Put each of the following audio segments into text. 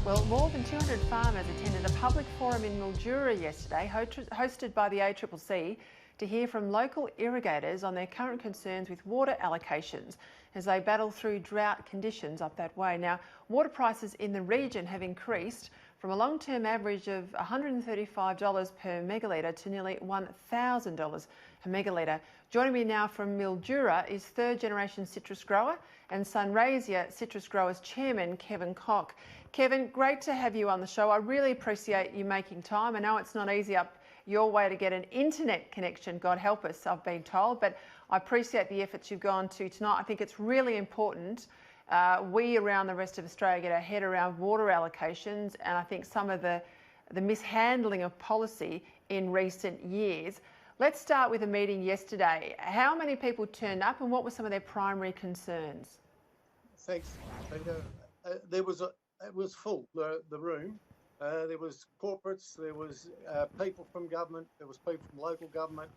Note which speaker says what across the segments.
Speaker 1: Well, more than 200 farmers attended a public forum in Mildura yesterday, hosted by the ACCC, to hear from local irrigators on their current concerns with water allocations as they battle through drought conditions up that way. Now, water prices in the region have increased from a long-term average of $135 per megalitre to nearly $1,000 a megalitre. Joining me now from Mildura is third-generation citrus grower and Sunraysia Citrus Growers Chairman, Kevin Koch. Kevin, great to have you on the show. I really appreciate you making time. I know it's not easy up your way to get an internet connection, God help us, I've been told, but I appreciate the efforts you've gone to tonight. I think it's really important we around the rest of Australia get our head around water allocations, and I think some of the mishandling of policy in recent years. Let's start with a meeting yesterday. How many people turned up and what were some of their primary concerns?
Speaker 2: Thanks, Peter. It was full, the room. There was corporates, there was people from government, there was people from local government,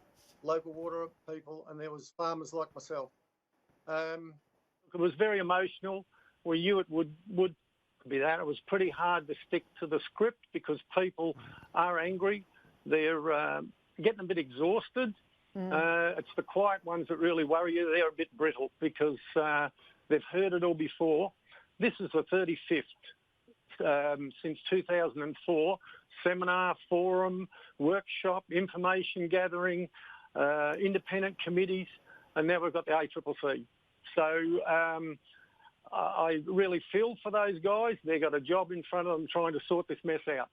Speaker 2: local water people, and there was farmers like myself.
Speaker 3: It was very emotional. We knew it would be that. It was pretty hard to stick to the script because people are angry. They're getting a bit exhausted. It's the quiet ones that really worry you. They're a bit brittle because they've heard it all before. This is the 35th since 2004 seminar, forum, workshop, information gathering, independent committees, and now we've got the ACCC. So I really feel for those guys. They've got a job in front of them trying to sort this mess out.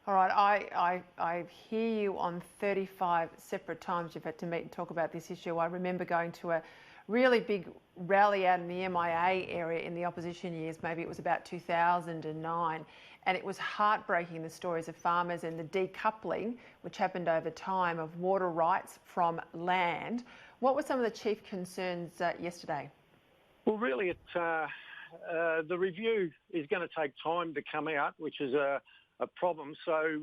Speaker 1: All right, I hear you on 35 separate times you've had to meet and talk about this issue. I remember going to a really big rally out in the MIA area in the opposition years, maybe it was about 2009, and it was heartbreaking, the stories of farmers and the decoupling, which happened over time, of water rights from land. What were some of the chief concerns yesterday? Well,
Speaker 3: really, the review is going to take time to come out, which is a problem. So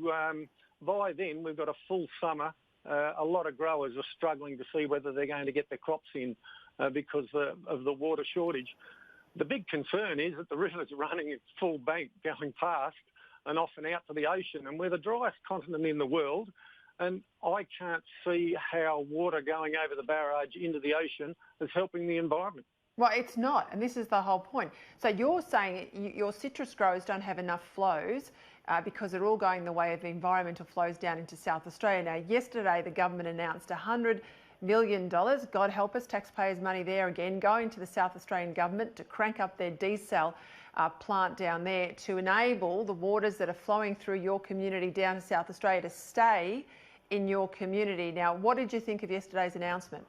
Speaker 3: by then, we've got a full summer. A lot of growers are struggling to see whether they're going to get their crops in because of the water shortage. The big concern is that the river's running at full bank going past and off and out to the ocean, and we're the driest continent in the world. And I can't see how water going over the barrage into the ocean is helping the environment.
Speaker 1: Well, it's not, and this is the whole point. So you're saying your citrus growers don't have enough flows because they're all going the way of environmental flows down into South Australia. Now, yesterday the government announced $100 million, God help us, taxpayers' money there again, going to the South Australian government to crank up their desal plant down there to enable the waters that are flowing through your community down to South Australia to stay in your community. Now, what did you think of yesterday's announcement?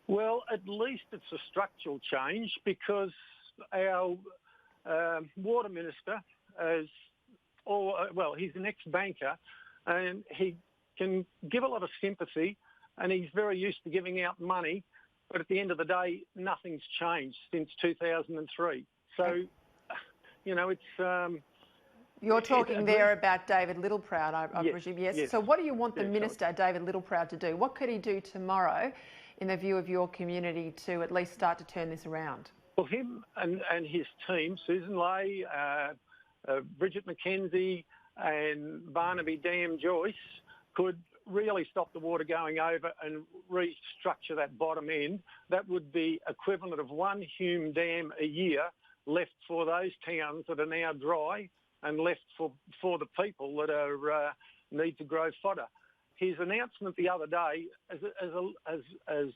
Speaker 3: Well, at least it's a structural change because our water minister he's an ex-banker and he can give a lot of sympathy and he's very used to giving out money, but at the end of the day, nothing's changed since 2003. So, you know, it's...
Speaker 1: You're talking there about David Littleproud, I presume, yes? So what do you want the Minister, David Littleproud, to do? What could he do tomorrow, in the view of your community, to at least start to turn this around?
Speaker 3: Well, him and his team, Susan Lay, Bridget McKenzie and Barnaby Dam Joyce, could really stop the water going over and restructure that bottom end. That would be equivalent of one Hume Dam a year left for those towns that are now dry and left for the people that are need to grow fodder. His announcement the other day is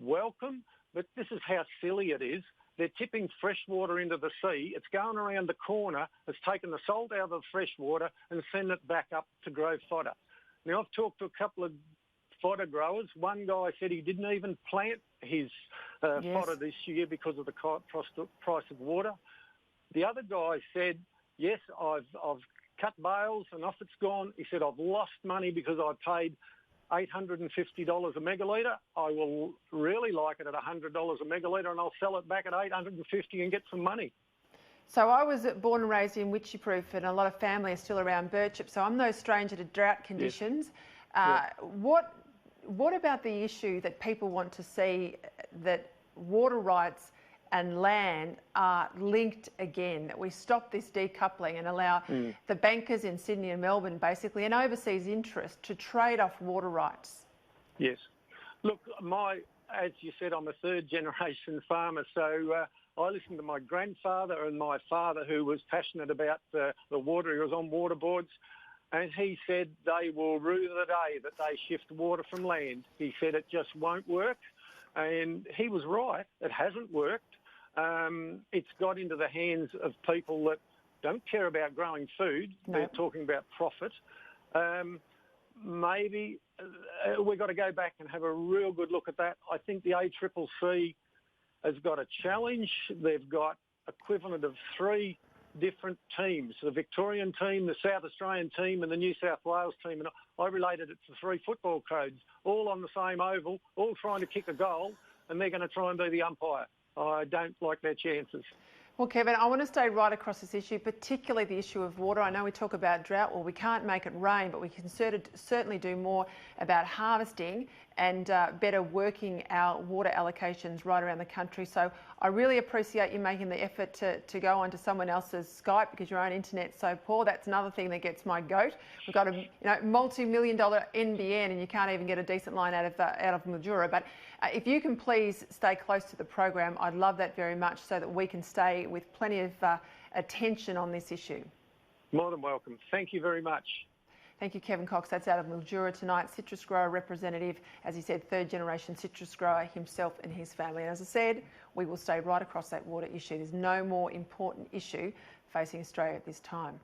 Speaker 3: welcome, but this is how silly it is. They're tipping fresh water into the sea. It's going around the corner. It's taken the salt out of the fresh water and send it back up to grow fodder. Now, I've talked to a couple of fodder growers. One guy said he didn't even plant his fodder this year because of the price of water. The other guy said, yes, I've cut bales and off it's gone. He said, I've lost money because I paid $850 a megalitre. I will really like it at $100 a megalitre and I'll sell it back at $850 and get some money.
Speaker 1: So I was born and raised in Witchyproof and a lot of family are still around Birchip, so I'm no stranger to drought conditions. Yes. What about the issue that people want to see that water rights and land are linked again, that we stop this decoupling and allow the bankers in Sydney and Melbourne, basically, and overseas interest to trade off water rights?
Speaker 3: Yes. Look, as you said, I'm a third generation farmer, so I listened to my grandfather and my father, who was passionate about the water. He was on water boards, and he said they will rue the day that they shift water from land. He said it just won't work, and he was right. It hasn't worked. It's got into the hands of people that don't care about growing food. No. They're talking about profit. Maybe we've got to go back and have a real good look at that. I think the ACCC has got a challenge. They've got equivalent of 3 different teams, the Victorian team, the South Australian team and the New South Wales team. And I related it to 3 football codes, all on the same oval, all trying to kick a goal, and they're going to try and be the umpire. I don't like their chances.
Speaker 1: Well, Kevin, I want to stay right across this issue, particularly the issue of water. I know we talk about drought. Well, we can't make it rain, but we can certainly do more about harvesting and better working our water allocations right around the country. So I really appreciate you making the effort to go onto someone else's Skype, because your own internet's so poor. That's another thing that gets my goat. We've got a multi-million-dollar NBN, and you can't even get a decent line out of Mildura. But if you can please stay close to the program, I'd love that very much, so that we can stay with plenty of attention on this issue.
Speaker 3: More than welcome. Thank you very much.
Speaker 1: Thank you, Kevin Cox. That's out of Mildura tonight. Citrus grower representative, as he said, third generation citrus grower himself and his family. And as I said, we will stay right across that water issue. There's no more important issue facing Australia at this time.